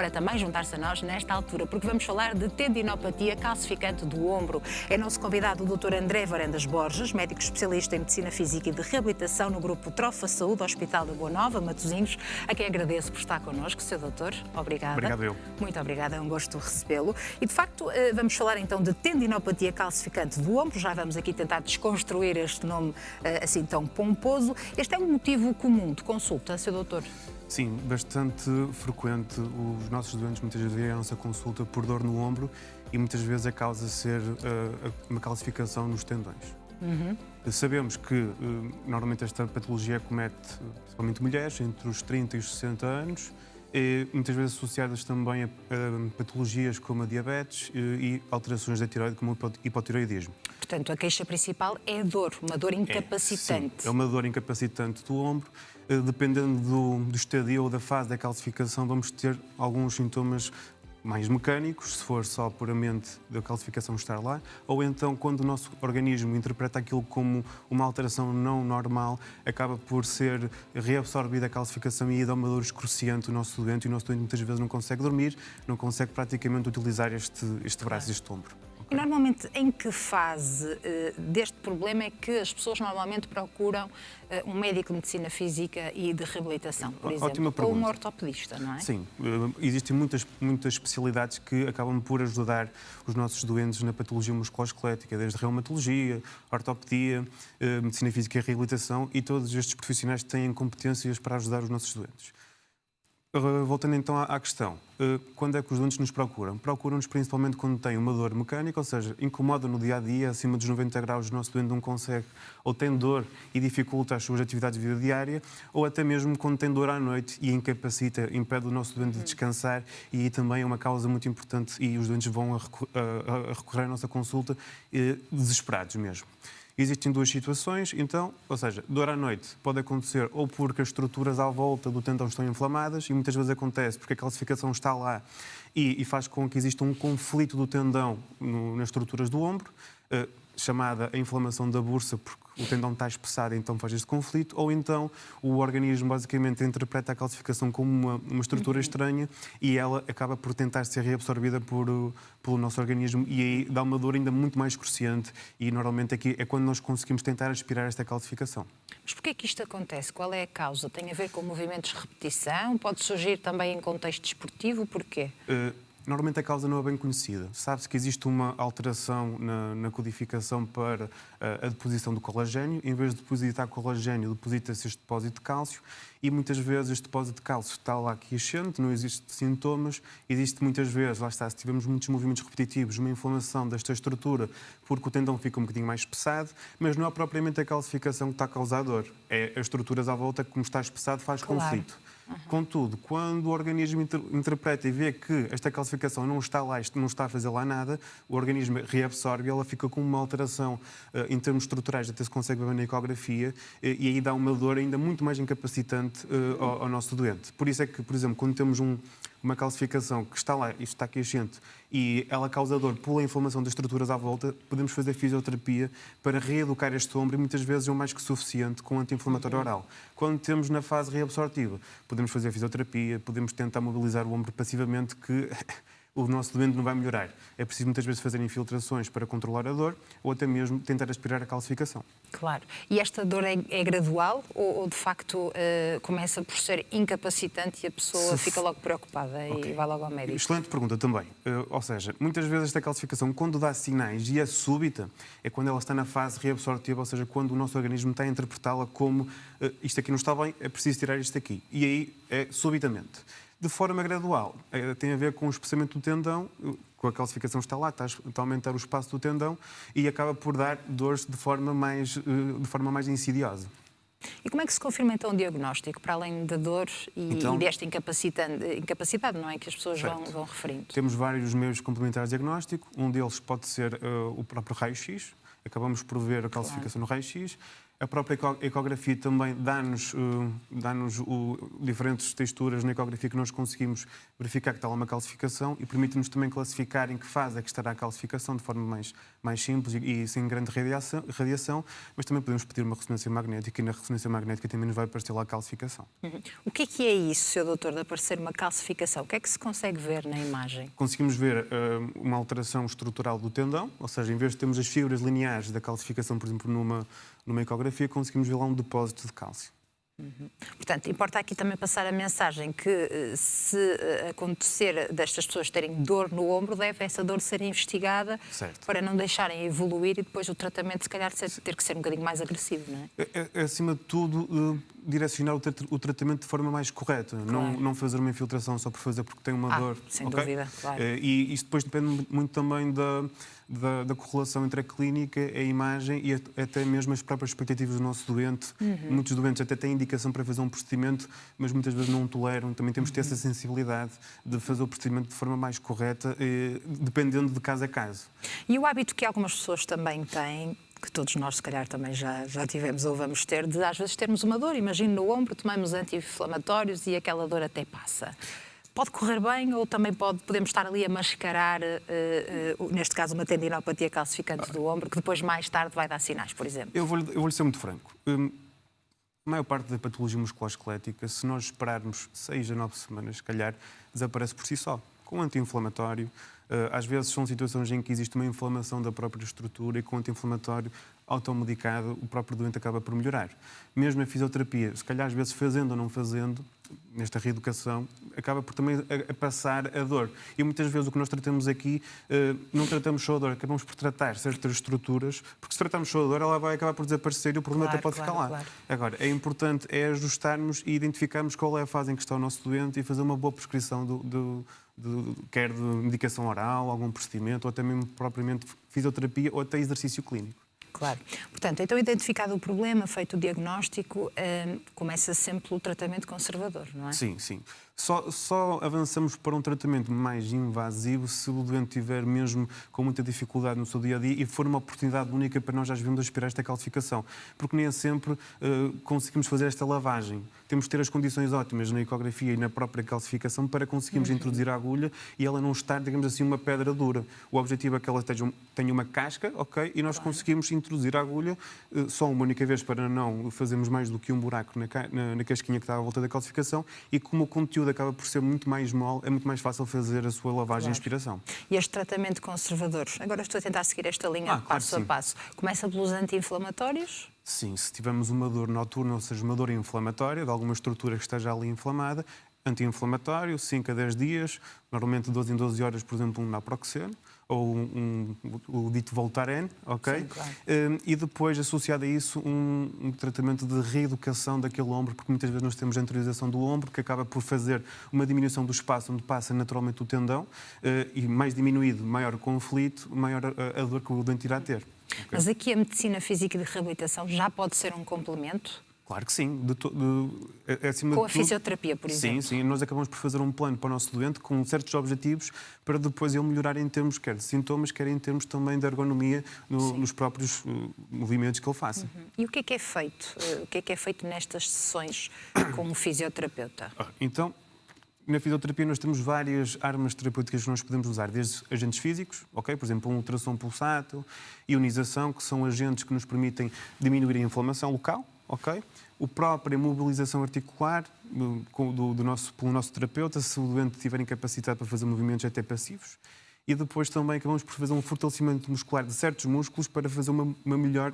para também juntar-se a nós nesta altura, porque vamos falar de tendinopatia calcificante do ombro. É nosso convidado o Dr. André Varandas Borges, médico especialista em Medicina Física e de Reabilitação no Grupo Trofa Saúde, Hospital da Boa Nova, Matosinhos, a quem agradeço por estar connosco, Sr. Doutor. Obrigada. Obrigado eu. Muito obrigada, é um gosto recebê-lo. E, de facto, vamos falar então de tendinopatia calcificante do ombro. Já vamos aqui tentar desconstruir este nome assim tão pomposo. Este é um motivo comum de consulta, Sr. Doutor? Sim, bastante frequente. Os nossos doentes muitas vezes vêm à nossa consulta por dor no ombro e muitas vezes a causa ser uma calcificação nos tendões. Sabemos que normalmente esta patologia acomete principalmente mulheres entre os 30 e os 60 anos, e muitas vezes associadas também a patologias como a diabetes e alterações da tireoide, como o hipotireoidismo. Portanto, a queixa principal é a dor, uma dor incapacitante. Sim, é uma dor incapacitante do ombro. Dependendo do estadio ou da fase da calcificação, vamos ter alguns sintomas mais mecânicos, se for só puramente da calcificação estar lá, ou então quando o nosso organismo interpreta aquilo como uma alteração não normal, acaba por ser reabsorvida a calcificação e dá uma dor excruciante ao nosso doente, e o nosso doente muitas vezes não consegue dormir, não consegue praticamente utilizar este braço, este ombro. E normalmente, em que fase deste problema é que as pessoas normalmente procuram um médico de medicina física e de reabilitação, por exemplo? Ótima pergunta. Ou um ortopedista, não é? Sim, existem muitas especialidades que acabam por ajudar os nossos doentes na patologia musculoesquelética, desde reumatologia, ortopedia, medicina física e reabilitação, e todos estes profissionais têm competências para ajudar os nossos doentes. Voltando então à questão, quando é que os doentes nos procuram? Procuram-nos principalmente quando têm uma dor mecânica, ou seja, incomoda no dia-a-dia, acima dos 90 graus o nosso doente não consegue, ou tem dor e dificulta as suas atividades de vida diária, ou até mesmo quando tem dor à noite e incapacita, impede o nosso doente de descansar, e aí também é uma causa muito importante, e os doentes vão a recorrer à nossa consulta desesperados mesmo. Existem duas situações, então, ou seja, dor à noite pode acontecer ou porque as estruturas à volta do tendão estão inflamadas, e muitas vezes acontece porque a calcificação está lá e faz com que exista um conflito do tendão nas estruturas do ombro, chamada a inflamação da bursa, porque o tendão está espessado, então faz este conflito, ou então o organismo basicamente interpreta a calcificação como uma estrutura estranha e ela acaba por tentar ser reabsorvida pelo nosso organismo, e aí dá uma dor ainda muito mais excruciante, e normalmente aqui é quando nós conseguimos tentar aspirar esta calcificação. Mas porquê é que isto acontece? Qual é a causa? Tem a ver com movimentos de repetição? Pode surgir também em contexto desportivo? Porquê? Normalmente a causa não é bem conhecida. Sabe-se que existe uma alteração na codificação para a deposição do colagênio. Em vez de depositar colagênio, deposita-se este depósito de cálcio, e muitas vezes este depósito de cálcio está lá quiescente, não existem sintomas. Existe muitas vezes, lá está, se tivermos muitos movimentos repetitivos, uma inflamação desta estrutura, porque o tendão fica um bocadinho mais espessado, mas não é propriamente a calcificação que está a causar dor. É as estruturas à volta que, como está espessado, faz conflito. Contudo, quando o organismo interpreta e vê que esta calcificação não está lá, isto não está a fazer lá nada, o organismo reabsorve e ela fica com uma alteração em termos estruturais, até se consegue ver na ecografia, e aí dá uma dor ainda muito mais incapacitante ao nosso doente. Por isso é que, por exemplo, quando temos uma calcificação que está lá, isto está quiescente, e ela causa dor pela inflamação das estruturas à volta, podemos fazer fisioterapia para reeducar este ombro, e muitas vezes é o mais que suficiente com anti-inflamatório oral. Quando temos na fase reabsortiva, podemos fazer fisioterapia, podemos tentar mobilizar o ombro passivamente, que o nosso doente não vai melhorar. É preciso muitas vezes fazer infiltrações para controlar a dor, ou até mesmo tentar aspirar a calcificação. Claro. E esta dor é gradual ou de facto começa por ser incapacitante e a pessoa fica logo preocupada e vai logo ao médico? Excelente pergunta também. Ou seja, muitas vezes esta calcificação, quando dá sinais e é súbita, é quando ela está na fase reabsortiva, ou seja, quando o nosso organismo está a interpretá-la como isto aqui não está bem, é preciso tirar isto aqui. E aí é subitamente. De forma gradual, tem a ver com o espessamento do tendão, com a calcificação está lá, está a aumentar o espaço do tendão e acaba por dar dores de forma mais insidiosa. E como é que se confirma então o diagnóstico, para além da dor e desta incapacidade, não é, que as pessoas vão referindo? Temos vários meios complementares de diagnóstico, um deles pode ser o próprio raio-x, acabamos por ver a calcificação no raio-x. A própria ecografia também dá-nos diferentes texturas na ecografia que nós conseguimos verificar que está lá uma calcificação e permite-nos também classificar em que fase é que estará a calcificação de forma mais simples e sem grande radiação, mas também podemos pedir uma ressonância magnética e na ressonância magnética também nos vai aparecer lá a calcificação. O que é isso, Sr. Doutor, de aparecer uma calcificação? O que é que se consegue ver na imagem? Conseguimos ver uma alteração estrutural do tendão, ou seja, em vez de termos as fibras lineares da calcificação, por exemplo, numa ecografia, conseguimos ver lá um depósito de cálcio. Portanto, importa aqui também passar a mensagem que se acontecer destas pessoas terem dor no ombro, deve essa dor ser investigada, certo, para não deixarem evoluir e depois o tratamento, se calhar, ter que ser um bocadinho mais agressivo, não é? Acima de tudo, direcionar o tratamento de forma mais correta. Claro. Não fazer uma infiltração só por fazer porque tem uma dor. Sem dúvida, claro. E isto depois depende muito também da correlação entre a clínica, a imagem e até mesmo as próprias expectativas do nosso doente. Muitos doentes até têm indicação para fazer um procedimento, mas muitas vezes não toleram. Também temos que ter essa sensibilidade de fazer o procedimento de forma mais correta, dependendo de caso a caso. E o hábito que algumas pessoas também têm, que todos nós, se calhar, também já tivemos ou vamos ter, de às vezes termos uma dor, imagino no ombro, tomamos anti-inflamatórios e aquela dor até passa. Pode correr bem ou também podemos estar ali a mascarar, neste caso, uma tendinopatia calcificante do ombro, que depois, mais tarde, vai dar sinais, por exemplo? Eu vou-lhe ser muito franco. A maior parte da patologia musculoesquelética, se nós esperarmos 6 a 9 semanas, se calhar, desaparece por si só. Com anti-inflamatório, às vezes são situações em que existe uma inflamação da própria estrutura e com anti-inflamatório automedicado o próprio doente acaba por melhorar. Mesmo a fisioterapia, se calhar às vezes fazendo ou não fazendo, nesta reeducação, acaba por também a passar a dor. E muitas vezes o que nós tratamos aqui, não tratamos só a dor, acabamos por tratar certas estruturas, porque se tratarmos só a dor, ela vai acabar por desaparecer e o problema até pode ficar lá. Claro. Agora, é importante ajustarmos e identificarmos qual é a fase em que está o nosso doente e fazer uma boa prescrição quer de medicação oral, algum procedimento, ou até mesmo propriamente fisioterapia ou até exercício clínico. Claro. Portanto, então, identificado o problema, feito o diagnóstico, começa sempre pelo tratamento conservador, não é? Sim, sim. Só avançamos para um tratamento mais invasivo se o doente tiver mesmo com muita dificuldade no seu dia-a-dia e for uma oportunidade única para nós já devemos aspirar esta calcificação. Porque nem sempre conseguimos fazer esta lavagem. Temos de ter as condições ótimas na ecografia e na própria calcificação para conseguirmos introduzir a agulha e ela não estar, digamos assim, uma pedra dura. O objetivo é que ela tenha uma casca, ok? E nós conseguimos introduzir a agulha só uma única vez para não fazermos mais do que um buraco na casquinha que está à volta da calcificação e como o conteúdo acaba por ser muito mais mole, é muito mais fácil fazer a sua lavagem e aspiração. E este tratamento conservador? Agora estou a tentar seguir esta linha passo a passo. Começa pelos anti-inflamatórios? Sim, se tivermos uma dor noturna, ou seja, uma dor inflamatória, de alguma estrutura que esteja ali inflamada, anti-inflamatório, 5 a 10 dias, normalmente 12 em 12 horas, por exemplo, um naproxeno, ou o dito Voltaren, ok? Sim, claro. E depois, associado a isso, um tratamento de reeducação daquele ombro, porque muitas vezes nós temos a anteriorização do ombro, que acaba por fazer uma diminuição do espaço onde passa naturalmente o tendão, e mais diminuído, maior o conflito, maior a dor que o doente irá ter. Okay? Mas aqui a medicina física de reabilitação já pode ser um complemento? Claro que sim. Com a fisioterapia, por exemplo? Sim. Nós acabamos por fazer um plano para o nosso doente com certos objetivos para depois ele melhorar em termos quer de sintomas, quer em termos também de ergonomia nos próprios movimentos que ele faça. E o que é feito? O que é feito nestas sessões como fisioterapeuta? Então, na fisioterapia nós temos várias armas terapêuticas que nós podemos usar, desde agentes físicos, ok? Por exemplo, um ultrassom pulsátil, ionização, que são agentes que nos permitem diminuir a inflamação local, ok? A própria mobilização articular pelo nosso terapeuta, se o doente tiver incapacitado para fazer movimentos até passivos. E depois também acabamos por fazer um fortalecimento muscular de certos músculos para fazer uma melhor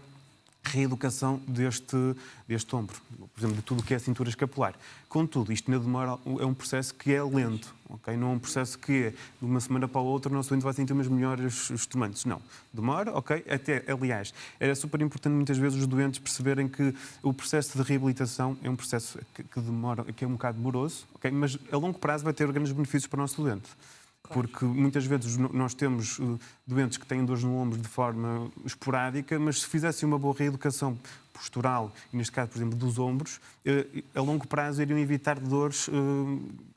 reeducação deste ombro, por exemplo, de tudo o que é a cintura escapular. Contudo, isto na demora é um processo que é lento, ok? Não é um processo que é de uma semana para a outra o nosso doente vai sentir umas melhores instrumentos. Não. Demora, ok? Aliás, era super importante muitas vezes os doentes perceberem que o processo de reabilitação é um processo que demora, que é um bocado demoroso, ok? Mas a longo prazo vai ter grandes benefícios para o nosso doente. Porque muitas vezes nós temos doentes que têm dores no ombro de forma esporádica, mas se fizessem uma boa reeducação postural, e neste caso, por exemplo, dos ombros, a longo prazo iriam evitar dores,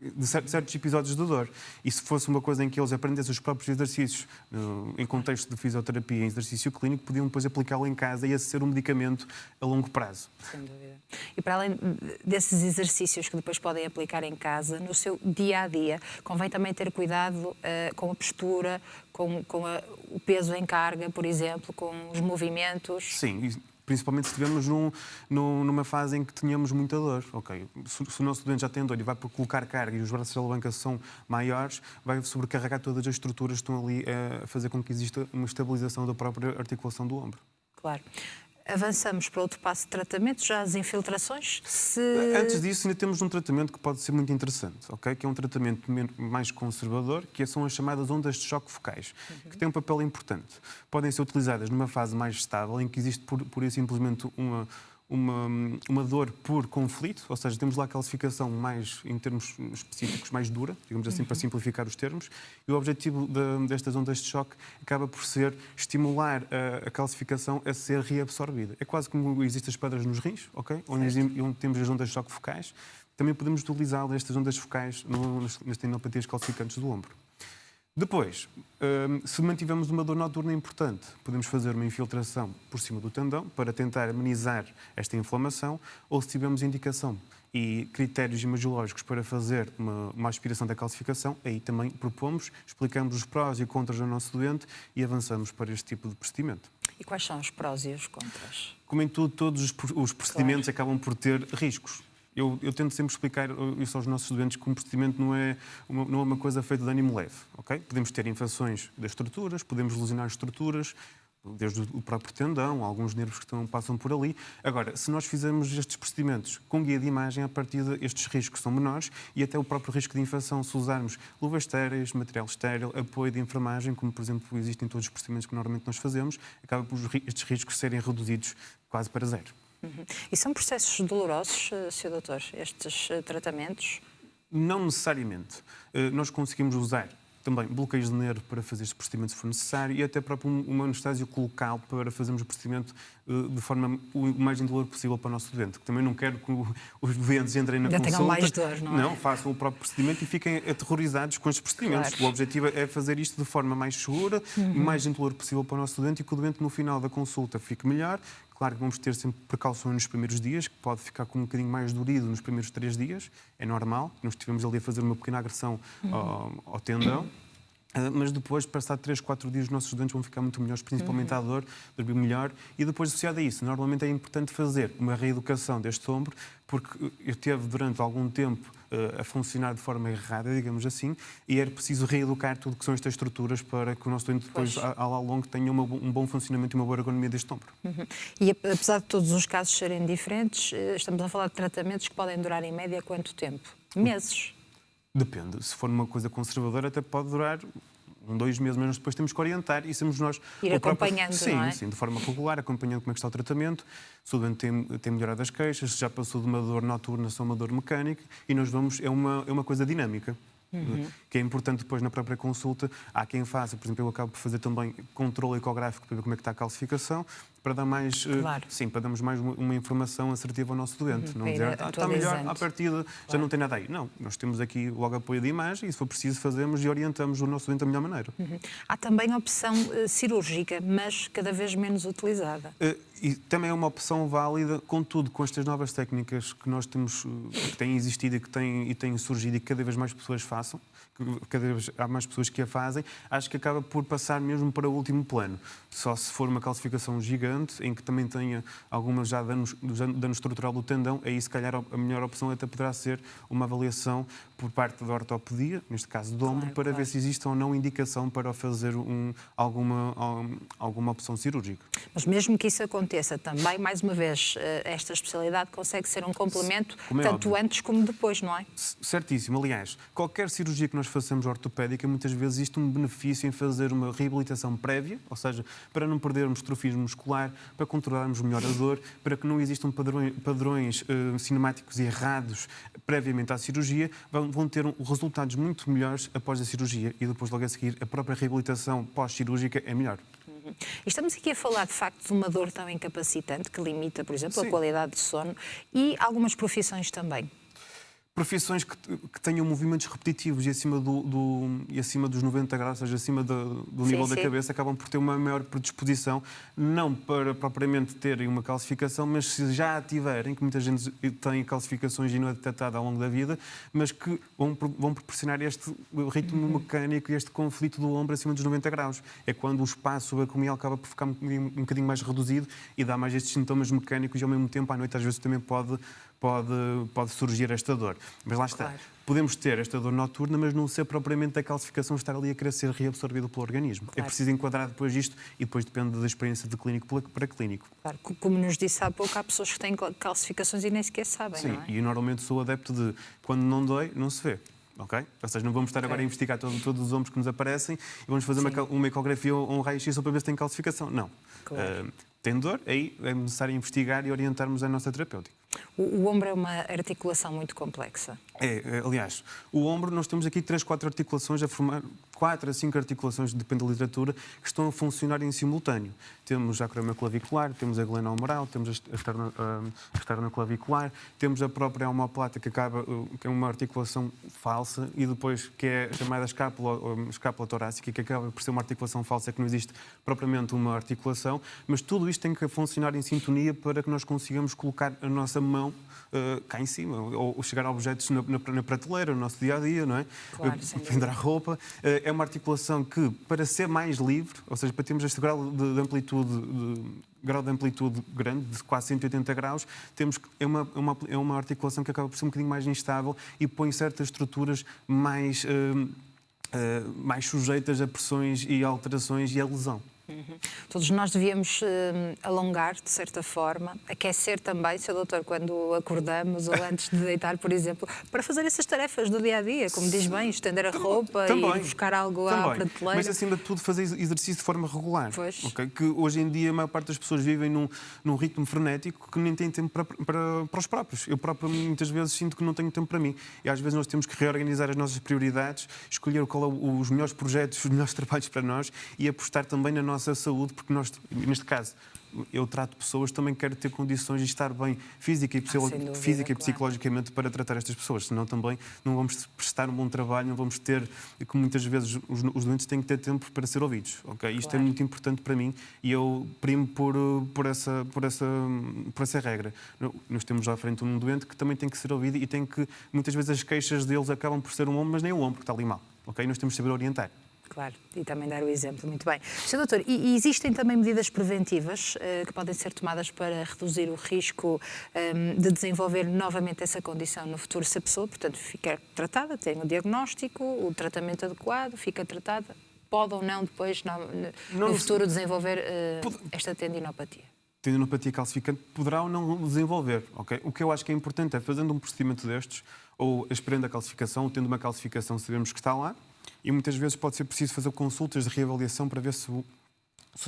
de certos episódios de dor. E se fosse uma coisa em que eles aprendessem os próprios exercícios, em contexto de fisioterapia, em exercício clínico, podiam depois aplicá-lo em casa e esse ser um medicamento a longo prazo. Sem dúvida. E para além desses exercícios que depois podem aplicar em casa, no seu dia-a-dia, convém também ter cuidado com a postura, com o peso em carga, por exemplo, com os movimentos. Sim, principalmente se estivermos numa fase em que tenhamos muita dor. Okay. Se o nosso doente já tem dor e vai por colocar carga e os braços de alavanca são maiores, vai sobrecarregar todas as estruturas que estão ali a fazer com que exista uma estabilização da própria articulação do ombro. Claro. Avançamos para outro passo de tratamento, já as infiltrações. Antes disso, ainda temos um tratamento que pode ser muito interessante, okay? Que é um tratamento mais conservador, que são as chamadas ondas de choque focais, que têm um papel importante. Podem ser utilizadas numa fase mais estável, em que existe por e simplesmente uma dor por conflito, ou seja, temos lá a calcificação mais, em termos específicos, mais dura, digamos assim, para simplificar os termos, e o objetivo destas ondas de choque acaba por ser estimular a calcificação a ser reabsorvida. É quase como existem as pedras nos rins, ok? Onde temos as ondas de choque focais, também podemos utilizar estas ondas focais nas tendinopatias calcificantes do ombro. Depois, se mantivermos uma dor noturna importante, podemos fazer uma infiltração por cima do tendão para tentar amenizar esta inflamação, ou se tivermos indicação e critérios imagiológicos para fazer uma aspiração da calcificação, aí também propomos, explicamos os prós e contras do nosso doente e avançamos para este tipo de procedimento. E quais são os prós e os contras? Como em tudo, todos os procedimentos acabam por ter riscos. Eu tento sempre explicar isso aos nossos doentes que um procedimento não é uma coisa feita de ânimo leve. Okay? Podemos ter infecções das estruturas, podemos lesionar as estruturas, desde o próprio tendão, alguns nervos que passam por ali. Agora, se nós fizermos estes procedimentos com guia de imagem, a partir estes riscos são menores e até o próprio risco de infecção, se usarmos luvas estéreis, material estéril, apoio de enfermagem, como por exemplo existem todos os procedimentos que normalmente nós fazemos, acaba por estes riscos serem reduzidos quase para zero. E são processos dolorosos, Sr. Doutor, estes tratamentos? Não necessariamente. Nós conseguimos usar também bloqueios de nervo para fazer este procedimento se for necessário e até próprio um anestésico local para fazermos o procedimento de forma o mais indolor possível para o nosso doente. Que também não quero que os doentes entrem na consulta. Tenham mais dor, não é? Não, façam o próprio procedimento e fiquem aterrorizados com estes procedimentos. Claro. O objetivo é fazer isto de forma mais segura, o mais indolor possível para o nosso doente e que o doente no final da consulta fique melhor. Claro que vamos ter sempre precauções nos primeiros dias, que pode ficar com um bocadinho mais dorido nos primeiros 3 dias, é normal. Nós estivemos ali a fazer uma pequena agressão ao tendão. Mas depois, passado 3, 4 dias, os nossos doentes vão ficar muito melhores, principalmente à dor, dormir melhor. E depois, associado a isso, normalmente é importante fazer uma reeducação deste ombro, porque eu teve durante algum tempo a funcionar de forma errada, digamos assim, e era preciso reeducar tudo que são estas estruturas para que o nosso doente depois, ao longo, tenha um bom funcionamento e uma boa ergonomia deste ombro. E apesar de todos os casos serem diferentes, estamos a falar de tratamentos que podem durar em média quanto tempo? Meses? Depende. Se for uma coisa conservadora, até pode durar 2 meses, mas depois temos que orientar e somos nós... Ir acompanhando, não é? Sim, de forma regular, acompanhando como é que está o tratamento, se o doente tem melhorado as queixas, se já passou de uma dor noturna a uma dor mecânica, e nós vamos... É uma coisa dinâmica. Que é importante depois na própria consulta. Há quem faça, por exemplo, eu acabo por fazer também controle ecográfico para ver como é que está a calcificação, para dar mais, claro. sim, para darmos mais uma informação assertiva ao nosso doente. Não dizer, está melhor, à partida já não tem nada aí. Não, nós temos aqui logo apoio de imagem e se for preciso fazemos e orientamos o nosso doente da melhor maneira. Há também a opção cirúrgica, mas cada vez menos utilizada. E também é uma opção válida, contudo, com estas novas técnicas que nós temos, que têm existido e têm surgido e que cada vez mais pessoas façam, cada vez há mais pessoas que a fazem, acho que acaba por passar mesmo para o último plano. Só se for uma calcificação gigante, em que também tenha algumas já dano estrutural do tendão, aí se calhar a melhor opção até poderá ser uma avaliação por parte da ortopedia, neste caso do ombro, para ver se existe ou não indicação para fazer alguma opção cirúrgica. Mas mesmo que isso aconteça, também, mais uma vez, esta especialidade consegue ser um complemento tanto antes como depois, não é? Certíssimo. Aliás, qualquer cirurgia que nós façamos ortopédica, muitas vezes existe um benefício em fazer uma reabilitação prévia, ou seja, para não perdermos trofismo muscular, para controlarmos melhor a dor, para que não existam padrões cinemáticos errados previamente à cirurgia, vão ter resultados muito melhores após a cirurgia e depois logo a seguir a própria reabilitação pós-cirúrgica é melhor. E estamos aqui a falar, de facto, de uma dor tão incapacitante que limita, por exemplo, a qualidade de sono e algumas profissões também. Profissões que tenham movimentos repetitivos e acima, e acima dos 90 graus, ou seja, acima do nível da cabeça, acabam por ter uma maior predisposição, não para propriamente terem uma calcificação, mas se já a tiverem, que muita gente tem calcificações e não é detectada ao longo da vida, mas que vão proporcionar este ritmo mecânico e este conflito do ombro acima dos 90 graus. É quando o espaço subaqueal acaba por ficar um bocadinho mais reduzido e dá mais estes sintomas mecânicos e, ao mesmo tempo, à noite, às vezes, também pode surgir esta dor. Mas lá está. Claro. Podemos ter esta dor noturna, mas não ser propriamente a calcificação estar ali a querer ser reabsorvida pelo organismo. Claro. É preciso enquadrar depois isto e depois depende da experiência de clínico para clínico. Claro. Como nos disse há pouco, há pessoas que têm calcificações e nem sequer sabem, sim, não é? E eu normalmente sou adepto de quando não dói, não se vê. Okay? Ou seja, não vamos estar agora a investigar todos os ombros que nos aparecem e vamos fazer uma ecografia ou um raio-x só para ver se tem calcificação. Não. Claro. Tem dor, aí é necessário investigar e orientarmos a nossa terapêutica. O ombro é uma articulação muito complexa. Aliás, o ombro, nós temos aqui 3, 4 articulações a formar, 4 a 5 articulações, depende da literatura, que estão a funcionar em simultâneo. Temos a acromioclavicular, temos a glenohumeral, temos a esternoclavicular, temos a própria omoplata, que é uma articulação falsa, e depois que é chamada escápula torácica, que acaba por ser uma articulação falsa, que não existe propriamente uma articulação, mas tudo isto tem que funcionar em sintonia para que nós consigamos colocar a nossa mão cá em cima, ou chegar a objetos na prateleira, no nosso dia-a-dia, não é? Claro, prender a roupa. É uma articulação que, para ser mais livre, ou seja, para termos este grau de amplitude grande, de quase 180 graus, é uma articulação que acaba por ser um bocadinho mais instável e põe certas estruturas mais sujeitas a pressões e alterações e a lesão. Todos nós devíamos alongar, de certa forma, aquecer também, Sr. Doutor, quando acordamos ou antes de deitar, por exemplo, para fazer essas tarefas do dia-a-dia, como diz bem, estender a roupa e ir buscar algo à prateleira. Mas, acima de tudo, fazer exercício de forma regular. Pois. Okay? Que hoje em dia a maior parte das pessoas vivem num ritmo frenético que nem tem tempo para os próprios. Eu próprio, muitas vezes, sinto que não tenho tempo para mim. E às vezes nós temos que reorganizar as nossas prioridades, escolher qual é os melhores projetos, os melhores trabalhos para nós e apostar também na nossa saúde, porque nós, neste caso, eu trato pessoas, também quero ter condições de estar bem física e psicologicamente para tratar estas pessoas, senão também não vamos prestar um bom trabalho, não vamos ter, como muitas vezes os doentes têm que ter tempo para ser ouvidos. Okay? Isto é muito importante para mim e eu primo por essa regra. Nós temos à frente um doente que também tem que ser ouvido e tem que, muitas vezes as queixas deles acabam por ser um ombro, mas nem o ombro que está ali mal. Okay? Nós temos que saber orientar. Claro, e também dar o exemplo. Muito bem. Sr. Doutor, e existem também medidas preventivas que podem ser tomadas para reduzir o risco de desenvolver novamente essa condição no futuro, se a pessoa, portanto, ficar tratada, tem um diagnóstico, o tratamento adequado, fica tratada, pode ou não depois, no futuro, desenvolver esta tendinopatia? Tendinopatia calcificante poderá ou não desenvolver. Okay? O que eu acho que é importante é, fazendo um procedimento destes, ou esperando a calcificação, ou tendo uma calcificação, sabemos que está lá, e muitas vezes pode ser preciso fazer consultas de reavaliação para ver se o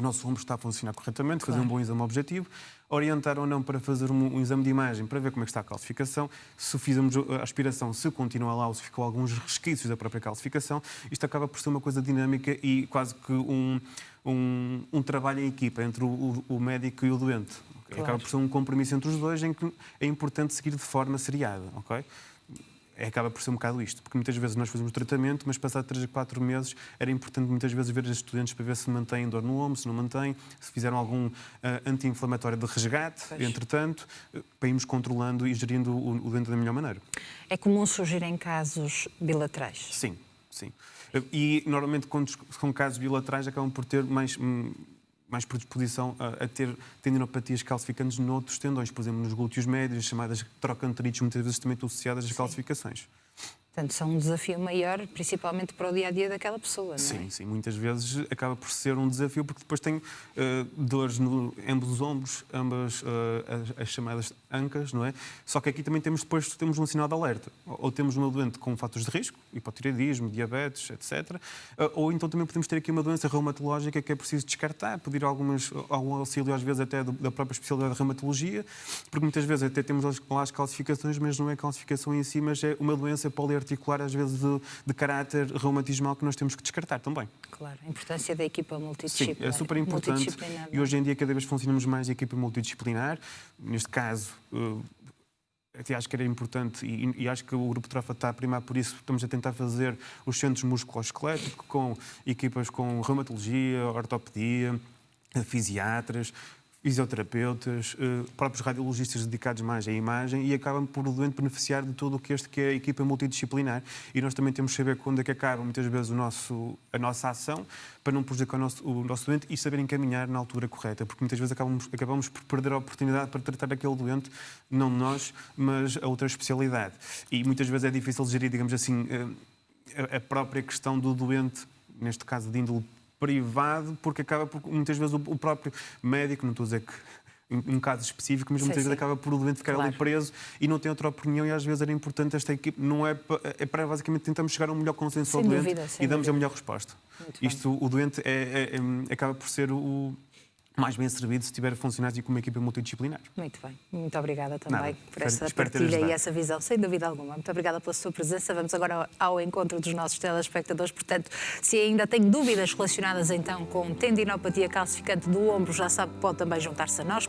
nosso ombro está a funcionar corretamente, fazer um bom exame objetivo, orientar ou não para fazer um exame de imagem para ver como é que está a calcificação, se fizermos a aspiração, se continua lá ou se ficou alguns resquícios da própria calcificação. Isto acaba por ser uma coisa dinâmica e quase que um trabalho em equipa entre o médico e o doente. Okay? Acaba por ser um compromisso entre os dois em que é importante seguir de forma seriada. Okay? Acaba por ser um bocado isto, porque muitas vezes nós fazemos o tratamento, mas passado 3 a 4 meses era importante muitas vezes ver os estudantes para ver se mantêm dor no ombro, se não mantêm, se fizeram algum anti-inflamatório de resgate, entretanto, para irmos controlando e gerindo o doente da melhor maneira. É comum surgirem casos bilaterais? Sim, sim. E normalmente quando são casos bilaterais acabam por ter mais predisposição a ter tendinopatias calcificantes noutros tendões, por exemplo, nos glúteos médios, as chamadas trochanterites, muitas vezes também estão associadas às calcificações. Portanto, são um desafio maior, principalmente para o dia-a-dia daquela pessoa, não é? Sim, sim. Muitas vezes acaba por ser um desafio, porque depois tem dores em ambos os ombros, ambas as chamadas ANCAs, não é? Só que aqui também temos um sinal de alerta. Ou temos uma doente com fatores de risco, hipotireoidismo, diabetes, etc. Ou então também podemos ter aqui uma doença reumatológica que é preciso descartar, pedir algum auxílio, às vezes até da própria especialidade de reumatologia, porque muitas vezes até temos lá as calcificações, mas não é calcificação em si, mas é uma doença poliarticular, às vezes de caráter reumatismal, que nós temos que descartar também. Claro, a importância da equipa multidisciplinar. Sim, é super importante. E hoje em dia cada vez funcionamos mais em equipa multidisciplinar. Neste caso, até acho que era importante e acho que o Grupo Trofa está a primar por isso. Estamos a tentar fazer os centros musculoesqueléticos com equipas com reumatologia, ortopedia, fisiatras, fisioterapeutas, próprios radiologistas dedicados mais à imagem, e acabam por o doente beneficiar de tudo o que é a equipa multidisciplinar. E nós também temos que saber quando é que acaba, muitas vezes, a nossa ação, para não prejudicar o nosso doente, e saber encaminhar na altura correta, porque muitas vezes acabamos por perder a oportunidade para tratar aquele doente, não nós, mas a outra especialidade. E muitas vezes é difícil gerir, digamos assim, a própria questão do doente, neste caso de índole privado, porque acaba por, muitas vezes, o próprio médico, não estou a dizer que em caso específico, mas muitas vezes acaba por o doente ficar ali preso e não tem outra opinião, e às vezes era importante esta equipe, não é para basicamente tentarmos chegar a um melhor consenso ao doente e damos a melhor resposta. Isto, o doente acaba por ser o mais bem servido se tiver funcionários e com uma equipa multidisciplinar. Muito bem. Muito obrigada também por essa Espero partilha e essa visão, sem dúvida alguma. Muito obrigada pela sua presença. Vamos agora ao encontro dos nossos telespectadores. Portanto, se ainda tem dúvidas relacionadas então com tendinopatia calcificante do ombro, já sabe que pode também juntar-se a nós.